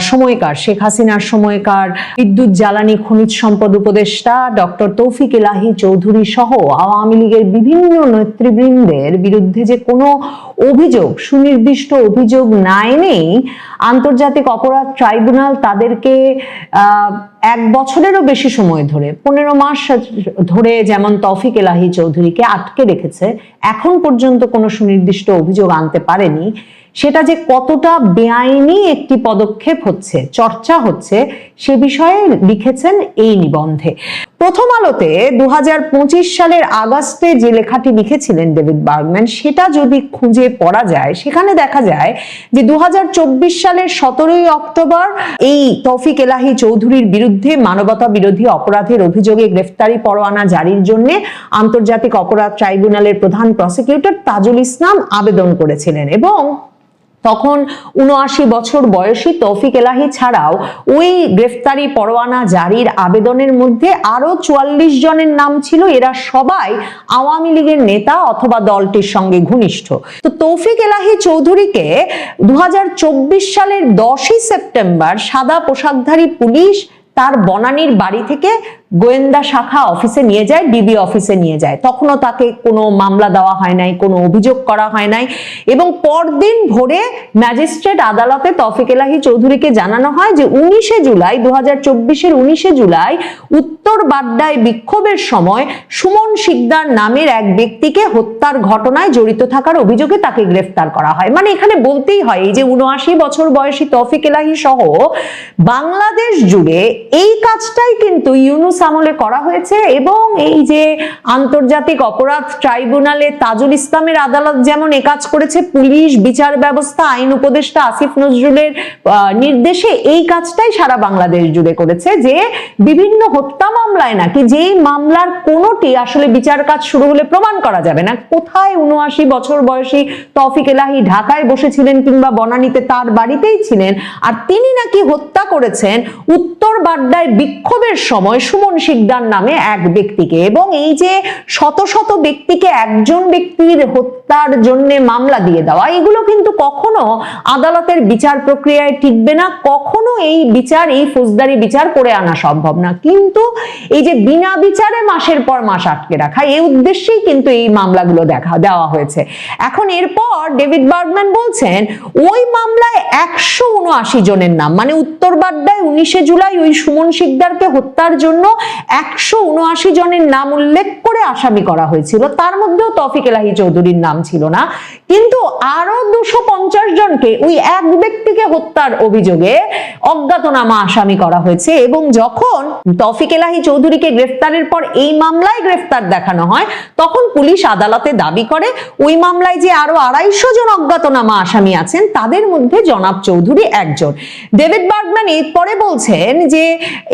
সময়কার শেখ হাসিনার সময়কার বিদ্যুৎ জ্বালানি খনিজ সম্পদ উপদেষ্টা ডক্টর তৌফিক এলাহি চৌধুরী সহ আওয়ামী লীগের বিভিন্ন নেতৃবৃন্দের বিরুদ্ধে যে কোনো অভিযোগ, সুনির্দিষ্ট অভিযোগ না এনেই আন্তর্জাতিক অপরাধ ট্রাইব্যুনাল তাদেরকে 1 বছরেরও বেশি সময় ধরে 15 মাস ধরে যেমন তৌফিক এলাহি চৌধুরীকে আটকে রেখেছে, এখন পর্যন্ত কোনো সুনির্দিষ্ট অভিযোগ আনতে পারেনি। সেটা যে কতটা বেআইনি একটি পদক্ষেপ হচ্ছে, চর্চা হচ্ছে, সে বিষয়ে লিখেছেন এই নিবন্ধে। প্রথম আলোতে 2025 সালের আগস্টে যে লেখাটি লিখেছিলেন ডেভিড বার্গম্যান, সেটা যদি খুঁজে পড়া যায়, সেখানে দেখা যায় যে 2024 সালের 17 অক্টোবর এই তৌফিক এলাহি চৌধুরীর বিরুদ্ধে মানবতা বিরোধী অপরাধের অভিযোগে গ্রেফতারি পরোয়ানা জারির জন্য আন্তর্জাতিক অপরাধ ট্রাইব্যুনালের প্রধান প্রসিকিউটর তাজুল ইসলাম আবেদন করেছিলেন এবং তখন 79 বছর বয়সী তৌফিক এলাহি ছাড়াও ওই গ্রেফতারি পরোয়ানা জারির আবেদনের মধ্যে আরো 44 জনের নাম ছিল। এরা সবাই আওয়ামী লীগের নেতা অথবা দলটির সঙ্গে ঘনিষ্ঠ। তো তৌফিক এলাহি চৌধুরীকে 2024 সালের 10 সেপ্টেম্বর সাদা পোশাকধারী পুলিশ তার বনানীর বাড়ি থেকে গোয়েন্দা শাখা অফিসে নিয়ে যায়, ডিবি অফিসে নিয়ে যায়। তখনও তাকে কোনো মামলা দেওয়া হয় নাই, কোনো অভিযোগ করা হয় নাই এবং পরদিন ভোরে ম্যাজিস্ট্রেট আদালতে তৌফিক এলাহি চৌধুরীকে জানানো হয় যে 19 জুলাই 2024-এর 19 জুলাই উত্তর বাড্ডায় বিক্ষোভের সময় সুমন শিকদার নামের এক ব্যক্তিকে হত্যার ঘটনায় জড়িত থাকার অভিযোগে তাকে গ্রেফতার করা হয়। মানে এখানে বলতেই হয় এই যে 79 বছর বয়সী তৌফিক এলাহি সহ বাংলাদেশ জুড়ে এই কাজটাই কিন্তু ইউনুস আমলে করা হয়েছে এবং এই যে আন্তর্জাতিক অপরাধ ট্রাইব্যুনালে তাজুল ইসলামের আদালত যেমন এ কাজ করেছে, পুলিশ, বিচার ব্যবস্থা, আইন উপদেষ্টা আসিফ নজরুলের নির্দেশে এই কাজটাই সারা বাংলাদেশ জুড়ে করেছে যে বিভিন্ন হত্যা মামলায় নাকি যেই মামলার কোনোটি আসলে বিচার কাজ শুরু হলে প্রমাণ করা যাবে না, কোথায় 79 বছর বয়সী তৌফিক এলাহি ঢাকায় বসেছিলেন কিংবা বনানীতে তার বাড়িতেই ছিলেন, আর তিনি নাকি হত্যা করেছেন উত্তর বাড্ডায় বিক্ষোভের সময় সুমন শিকদার নামে এক ব্যক্তিকে। এবং এই যে শত শত ব্যক্তিকে একজন ব্যক্তির হত্যার জন্য মামলা দিয়ে দেওয়া, এগুলো কিন্তু কখনো আদালতের বিচার প্রক্রিয়ায় টিকবে না, কখনো এই বিচার, এই ফৌজদারি বিচার করে আনা সম্ভব না। কিন্তু এই যে বিনা বিচারে মাসের পর মাস আটকে রাখা, এই উদ্দেশ্যেই কিন্তু এই মামলাগুলো দেওয়া হয়েছে। এখন এরপর ডেভিড বার্গম্যান বলছেন ওই মামলায় 179 জনের নাম, মানে উত্তর বাড্ডায় 19 জুলাই ওই সুমন শিকদারকে হত্যার জন্য 179 জনের নাম উল্লেখ করে আসামি করা হয়েছিল, তার মধ্যেও তৌফিক এলাহি চৌধুরীর নাম ছিল না। কিন্তু আরো 250 জনকে ওই এক ব্যক্তিকে হত্যার অভিযোগে অজ্ঞাতনামা আসামি করা হয়েছে এবং যখন তৌফিক এলাহি চৌধুরীকে গ্রেফতারের পর এই মামলায় গ্রেফতার দেখানো হয়, তখন পুলিশ আদালতে দাবি করে ওই মামলায় যে আরো 250 জন অজ্ঞাতনামা আসামি আছেন তাদের মধ্যে জনাব চৌধুরী একজন। ডেভিড বার্গম্যান এরপরে বলছেন যে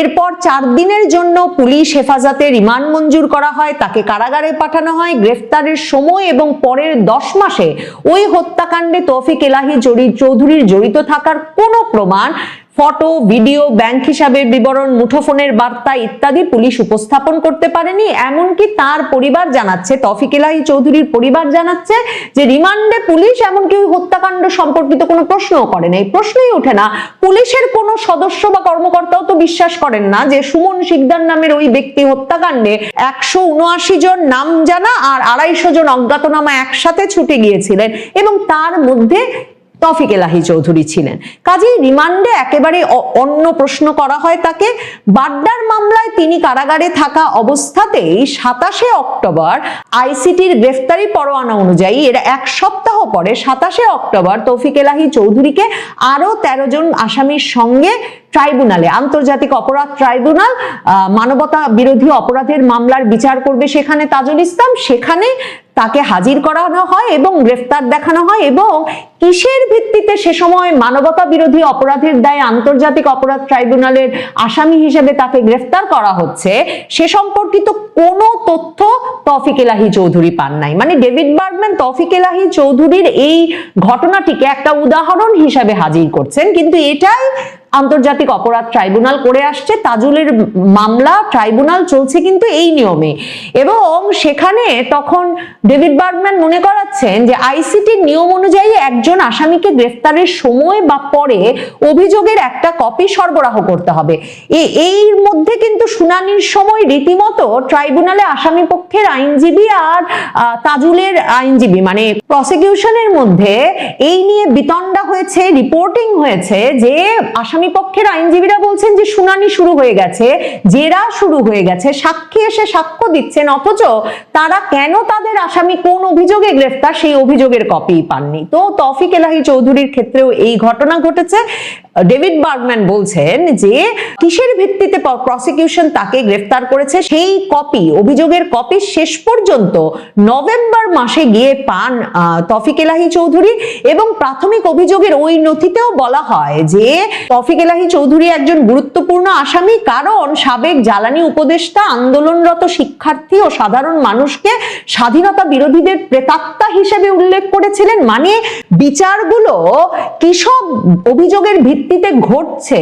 এরপর 4 দিনের জন্য পুলিশ হেফাজতে রিমান্ড মঞ্জুর করা হয়, তাকে কারাগারে পাঠানো হয়। গ্রেফতারের সময় এবং পরের 10 মাসে ওই হত্যাকাণ্ডে তৌফিক এলাহি চৌধুরীর জড়িত থাকার কোনো প্রমাণ, ফটো, ভিডিও, ব্যাংক হিসাবের বিবরণ, মুঠোফোনের বার্তা ইত্যাদি পুলিশ উপস্থাপন করতে পারেনি। এমনকি তার পরিবার জানাচ্ছে, তৌফিক এলাহি চৌধুরীর পরিবার জানাচ্ছে যে রিমান্ডে পুলিশ এমনকি ওই হত্যাকাণ্ড সম্পর্কিত কোনো প্রশ্নও করে নাই, প্রশ্নই ওঠে না। পুলিশের কোনো সদস্য বা কর্মকর্তাও তো বিশ্বাস করেন না যে সুমন শিকদার নামের ওই ব্যক্তি হত্যাকাণ্ডে 179 জন নাম জানা আর 250 জন অজ্ঞাতনামা একসাথে ছুটে গিয়েছিলেন এবং তার মধ্যে তৌফিক এলাহি চৌধুরী ছিলেন। কাজেই রিমান্ডে একেবারে অন্য প্রশ্ন করা হয় তাকে। বাড্ডার মামলায় তিনি কারাগারে থাকা অবস্থাতেই 27 অক্টোবর আইসিটির গ্রেফতারি পরোয়ানা অনুযায়ী এর 1 সপ্তাহ পরে 27 অক্টোবর তৌফিক এলাহি চৌধুরীকে আরো 13 জন আসামির সঙ্গে ট্রাইব্যুনালে, আন্তর্জাতিক অপরাধ ট্রাইব্যুনাল মানবতা বিরোধী অপরাধের মামলার বিচার করবে সেখানে তাজুল ইসলাম, সেখানে তাকে হাজির করানো হয় এবং গ্রেফতার দেখানো হয়। এবং কিসের ভিত্তিতে সে সময় মানবতা বিরোধী অপরাধের দায়ে আন্তর্জাতিক অপরাধ ট্রাইব্যুনালের আসামি হিসেবে তাকে গ্রেফতার করা হচ্ছে সে সম্পর্কিত কোনো তথ্য তৌফিক এলাহি চৌধুরী পান নাই। মানে ডেভিড বার্গম্যান তৌফিক এলাহি চৌধুরীর এই ঘটনাটিকে একটা উদাহরণ হিসেবে হাজির করছেন, কিন্তু এটাই আন্তর্জাতিক অপরাধ ট্রাইব্যুনাল করে আসছে। তাজুলের মামলা ট্রাইব্যুনাল চলছে কিন্তু এই নিয়মে, এবং সেখানে তখন ডেভিড বার্গম্যান মনে করাচ্ছেন যে আইসিটির নিয়ম অনুযায়ী একজন একজন আসামিকে গ্রেফতারের সময় বা পরে অভিযোগের একটা কপি সরবরাহ করতে হবে। এর মধ্যে কিন্তু শুনানির সময় রীতিমতো ট্রাইব্যুনালে আসামি পক্ষের আইনজীবী আর তাজুলের আইনজীবী মানে প্রসিকিউশনের মধ্যে এই নিয়ে বিতণ্ডা হয়েছে, রিপোর্টিং হয়েছে যে আসামি পক্ষের আইনজীবীরা বলছেন যে শুনানি শুরু হয়ে গেছে, জেরা শুরু হয়ে গেছে, সাক্ষী এসে সাক্ষ্য দিচ্ছেন, অথচ তারা কেন তাদের আসামি কোন অভিযোগে গ্রেফতার সেই অভিযোগের কপি পাননি। তো তৌফিক এলাহি চৌধুরীর ক্ষেত্রেও এই ঘটনা ঘটেছে। ডেভিড বার্গম্যান বলছেন যে কিসের ভিত্তিতে প্রসিকিউশন তাকে গ্রেফতার করেছে সেই কপি, অভিযোগের কপি শেষ পর্যন্ত নভেম্বর মাসে গিয়ে পান তৌফিক এলাহি চৌধুরী, এবং প্রাথমিক অভিযোগের ওই নথিতেও বলা হয় যে তৌফিক এলাহি চৌধুরী একজন গুরুত্বপূর্ণ আসামি, কারণ সাবেক জ্বালানি উপদেষ্টা আন্দোলনরত শিক্ষার্থী ও সাধারণ মানুষকে স্বাধীনতা বিরোধীদের প্রেতাত্মা হিসেবে উল্লেখ করেছিলেন। মানে বিচারগুলো কিসব অভিযোগের ভিত্তিতে ঘটছে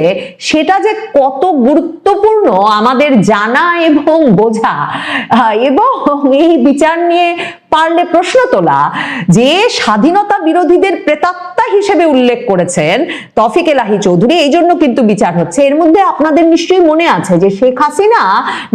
সেটা যে কত গুরুত্বপূর্ণ আমাদের জানা এবং বোঝা, এবং এই বিচার নিয়ে পারলে প্রশ্ন তোলা যে স্বাধীনতা বিরোধীদের প্রেতাত্মা হিসেবে উল্লেখ করেছেন তৌফিক এলাহি চৌধুরী, এই জন্য কিন্তু বিচার হচ্ছে। এর মধ্যে আপনাদের নিশ্চয়ই মনে আছে যে শেখ হাসিনা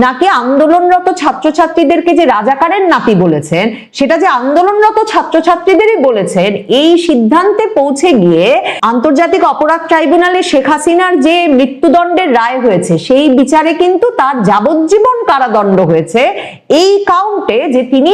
নাকি আন্দোলনরত ছাত্রছাত্রীদেরকে যে রাজাকারের নাতি বলেছেন, সেটা যে আন্দোলনরত ছাত্রছাত্রীদেরই বলেছেন, এই সিদ্ধান্তে পৌঁছে গিয়ে আন্তর্জাতিক অপরাধ ট্রাইব্যুনালে শেখ হাসিনার যে মৃত্যুদণ্ডের রায় হয়েছে সেই বিচারে কিন্তু তার যাবজ্জীবন কারাদণ্ড হয়েছে এই কাউন্টে যে তিনি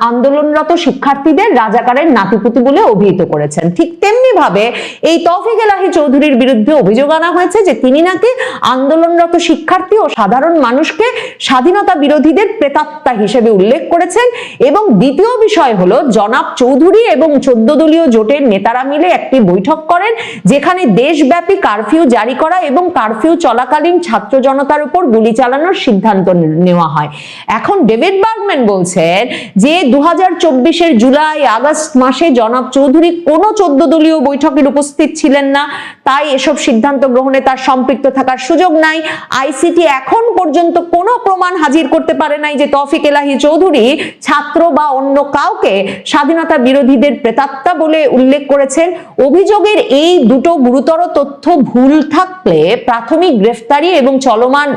আন্দোলনরত শিক্ষার্থীদের রাজাকারের নাতিপুতি বলে অভিহিত করেছেন। ঠিক তেমনি ভাবে এই তৌফিক এলাহি চৌধুরীর বিরুদ্ধে অভিযোগ আনা হয়েছে যে তিনি নাকি আন্দোলনরত শিক্ষার্থী ও সাধারণ মানুষকে স্বাধীনতা বিরোধীদের প্রেতাত্মা হিসেবে উল্লেখ করেছেন। এবং দ্বিতীয় বিষয় হলো জনাব চৌধুরী এবং 14 দলীয় জোটের নেতারা মিলে একটি বৈঠক করেন যেখানে দেশব্যাপী কারফিউ জারি করা এবং কারফিউ চলাকালীন ছাত্র জনতার উপর গুলি চালানোর সিদ্ধান্ত নেওয়া হয়। এখন ডেভিড বার্গম্যান বলছেন যে 2024 জুলাই আগস্ট মাসে জনাব চৌধুরী কোনো 14 দলীয় বৈঠকের উপস্থিত ছিলেন না, তাই এসব সিদ্ধান্ত গ্রহণে তার সম্পৃক্ত থাকার সুযোগ নাই। আইসিটি এখন পর্যন্ত কোনো প্রমাণ হাজির করতে পারে নাই যে তৌফিক এলাহি চৌধুরী ছাত্র বা অন্য কাউকে স্বাধীনতা বিরোধীদের প্রেতাত্মা বলে উল্লেখ করেছেন। অভিযোগের এই দুটো গুরুতর তথ্য ভুল থাকলে প্রাথমিক গ্রেফতারি এবং চলমান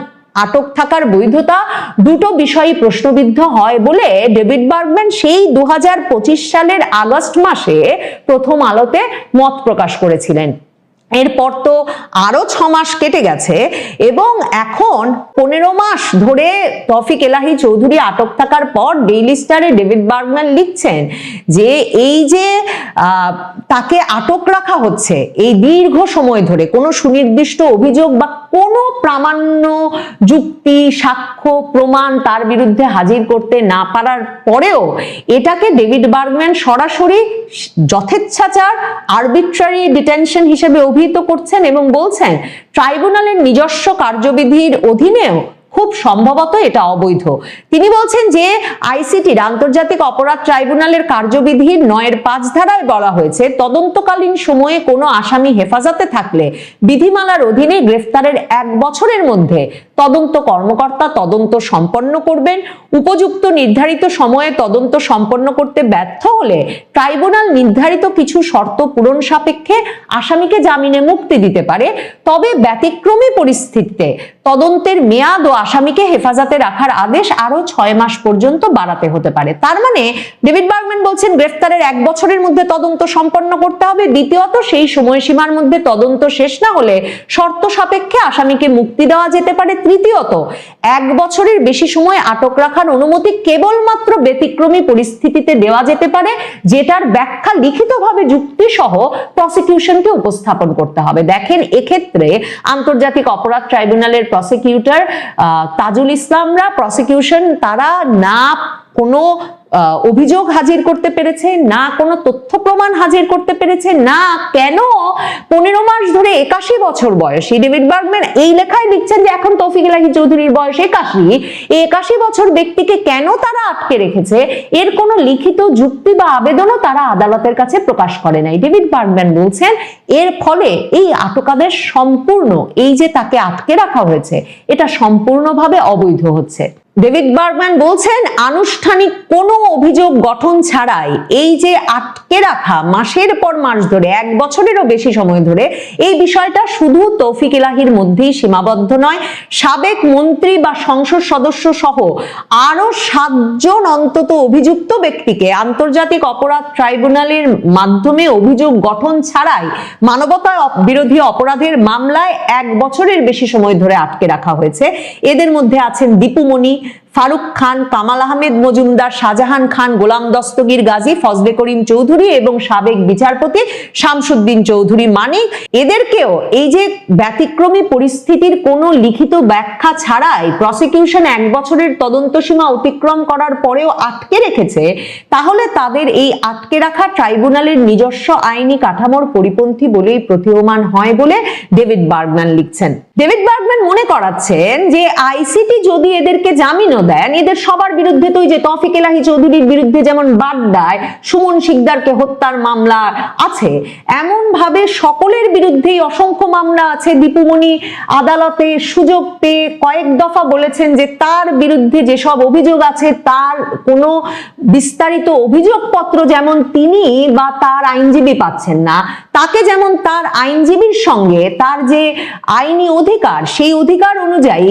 আটক থাকার বৈধতা দুটো বিষয়ই প্রশ্নবিদ্ধ হয় বলে ডেভিড বার্গম্যান সেই 2025 সালের আগস্ট মাসে প্রথম আলোতে মত প্রকাশ করেছিলেন। এরপর তো আরো 6 মাস কেটে গেছে এবং এখন 15 মাস ধরে তৌফিক এলাহি চৌধুরী আটক থাকার পর ডেইলি স্টারে ডেভিড বার্গম্যান লিখছেন যে এই যে তাকে আটক রাখা হচ্ছে এই দীর্ঘ সময় ধরে কোনো সুনির্দিষ্ট অভিযোগ বা কোনো প্রামাণ্য যুক্তি সাক্ষ্য প্রমাণ তার বিরুদ্ধে হাজির করতে না পারার পরেও এটাকে ডেভিড বার্গম্যান সরাসরি যথেচ্ছাচার আরবিট্রারি ডিটেনশন হিসেবে অভিহিত করছেন এবং বলছেন ট্রাইব্যুনালের নিজস্ব কার্যবিধির অধীনেও খুব সম্ভবত এটা অবৈধ। তিনি বলছেন যে আইসিটির আন্তর্জাতিক অপরাধ ট্রাইব্যুনালের কার্যবিধির 9-5 ধারায় বলা হয়েছে তদন্তকালীন সময়ে কোনো আসামি হেফাজতে থাকলে বিধিমালার অধীনে গ্রেফতারের 1 বছরের মধ্যে তদন্ত কর্মকর্তা তদন্ত সম্পন্ন করবেন। উপযুক্ত নির্ধারিত সময়ে তদন্ত সম্পন্ন করতে ব্যর্থ হলে ট্রাইব্যুনাল নির্ধারিত কিছু শর্ত পূরণ সাপেক্ষে আসামিকে জামিনে মুক্তি দিতে পারে। তবে ব্যতিক্রমী পরিস্থিতিতে তদন্তের মেয়াদ ও আসামিকে হেফাজতে রাখার আদেশ আরো 6 মাস পর্যন্ত বাড়াতে হতে পারে। তার মানে ডেভিড বার্গম্যান বলছেন গ্রেফতারের 1 বছরের মধ্যে তদন্ত সম্পন্ন করতে হবে। দ্বিতীয়ত সেই সময়সীমার মধ্যে তদন্ত শেষ না হলে শর্ত সাপেক্ষে আসামিকে মুক্তি দেওয়া যেতে পারে। তৃতীয়ত 1 বছরের বেশি সময় আটক রাখার অনুমতি কেবলমাত্র ব্যতিক্রমী পরিস্থিতিতে দেওয়া যেতে পারে, যেটার ব্যাখ্যা লিখিতভাবে যুক্তি সহ প্রসিকিউশনকে উপস্থাপন করতে হবে। দেখেন এক্ষেত্রে আন্তর্জাতিক অপরাধ ট্রাইব্যুনালের প্রসিকিউটর তাজুল ইসলামরা প্রসিকিউশন তারা না কোনো অভিযোগ হাজির করতে পেরেছে, না কোনো তথ্য প্রমাণ হাজির করতে পেরেছে, না কেন 15 মাস ধরে 81 বছর বয়সী ডেভিড বার্গম্যান এই লেখায় লিখছেন যে এখন তৌফিক এলাহি চৌধুরীর বয়স 81, এই 81 বছর ব্যক্তিকে কেন তারা আটকে রেখেছে এর কোনো লিখিত যুক্তি বা আবেদনও তারা আদালতের কাছে প্রকাশ করে নাই। ডেভিড বার্গম্যান বলছেন এর ফলে এই আটকাদের সম্পূর্ণ এই যে তাকে আটকে রাখা হয়েছে এটা সম্পূর্ণভাবে অবৈধ হচ্ছে। ডেভিড বার্গম্যান বলছেন, আনুষ্ঠানিক কোনো অভিযোগ গঠন ছাড়াই এই যে আটকে রাখা মাসের পর মাস ধরে, 1 বছরেরও বেশি সময় ধরে, এই বিষয়টা শুধু তৌফিক ইলাহির মধ্যেই সীমাবদ্ধ নয়। সাবেক মন্ত্রী বা সংসদ সদস্য সহ আরো 7 জন অন্তত অভিযুক্ত ব্যক্তিকে আন্তর্জাতিক অপরাধ ট্রাইব্যুনালের মাধ্যমে অভিযোগ গঠন ছাড়াই মানবতা বিরোধী অপরাধের মামলায় 1 বছরের বেশি সময় ধরে আটকে রাখা হয়েছে। এদের মধ্যে আছেন দীপুমণি, ফারুক খান, কামাল আহমেদ মজুমদার, শাহজাহান খান, গোলাম দস্তগীর গাজী, ফজলে করিম চৌধুরী এবং সাবেক বিচারপতি শামসুদ্দিন চৌধুরী মানিক। এদেরকেও এই যে ব্যতিক্রমী পরিস্থিতির কোনো লিখিত ব্যাখ্যা ছাড়াই প্রসিকিউশন 1 বছরের তদন্ত সীমা অতিক্রম করার পরেও আটকে রেখেছে, তাহলে তাদের এই আটকে রাখা ট্রাইব্যুনালের নিজস্ব আইনি কাঠামোর পরিপন্থী বলেই প্রতীয়মান হয় বলে ডেভিড বার্গম্যান লিখছেন। ডেভিড বার্গম্যান মনে করাচ্ছেন যে আইসিটি যদি এদেরকে জামিনও দেন, এদের সবার বিরুদ্ধে তো ওই যে তৌফিক ইলাহি চৌধুরীর বিরুদ্ধে যেমন বাড্ডায় সুমন শিকদারকে হত্যার মামলা আছে, এমন ভাবে সকলের বিরুদ্ধেই অসংখ্য মামলা আছে। দীপুমণি আদালতে সুযোগ পেয়ে কয়েক দফা বলেছেন যে তার বিরুদ্ধে যেসব অভিযোগ আছে তার কোনো বিস্তারিত অভিযোগপত্র যেমন তিনি বা তার আইনজীবী পাচ্ছেন না, তাকে যেমন তার আইনজীবীর সঙ্গে তার যে আইনি অধিকার, সেই অধিকার অনুযায়ী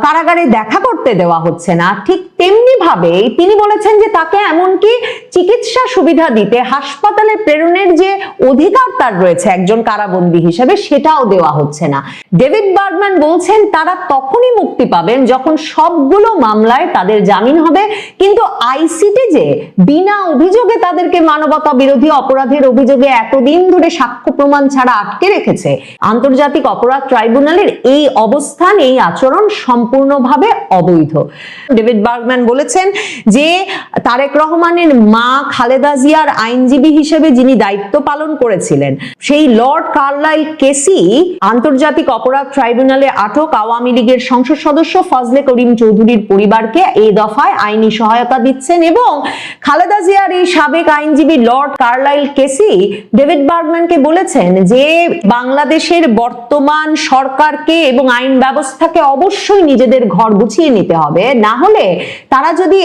কারাগারে দেখা করতে দেওয়া হচ্ছে না, ঠিক তেমনি ভাবে তিনি বলেছেন যে তাকে এমনকি চিকিৎসা সুবিধা দিতে হাসপাতালে প্রেরণের যে অধিকার তার রয়েছে একজন কারাবন্দী হিসেবে, সেটাও দেওয়া হচ্ছে না। ডেভিড বার্গম্যান বলছেন তারা তখনই মুক্তি পাবেন যখন সবগুলো মামলায় তাদের জামিন হবে, কিন্তু আইসিটি যে বিনা অভিযোগে তাদেরকে মানবতা বিরোধী অপরাধের অভিযোগে এতদিন ধরে সাক্ষ্য প্রমাণ ছাড়া আটকে রেখেছে, আন্তর্জাতিক অপরাধ ট্রাইব্যুনালের এই অবস্থান, এই আচরণ সম্পূর্ণভাবে অবৈধ। ডেভিড বার্গম্যান বলেছেন যে তারেক রহমানের মা খালেদা জিয়ার আইনজীবী হিসেবে যিনি দায়িত্ব পালন করেছিলেন, সেই লর্ড কার্লাইল কেসি আন্তর্জাতিক অপরাধ ট্রাইব্যুনালে আটক আওয়ামী লীগের সংসদ সদস্য ফজলে করিম চৌধুরীর পরিবারকে এই দফায় আইনি সহায়তা দিচ্ছেন, এবং খালেদা জিয়ার এই সাবেক আইনজীবী লর্ড কার্লাইল কেসি ডেভিড বার্গম্যানকে বলেছেন যে বাংলাদেশের বর্তমান সরকারকে এবং আইন ব্যবস্থাকে অবশ্যই নিজেদের ঘর গুছিয়ে নিতে হবে, না হলে তারা যদি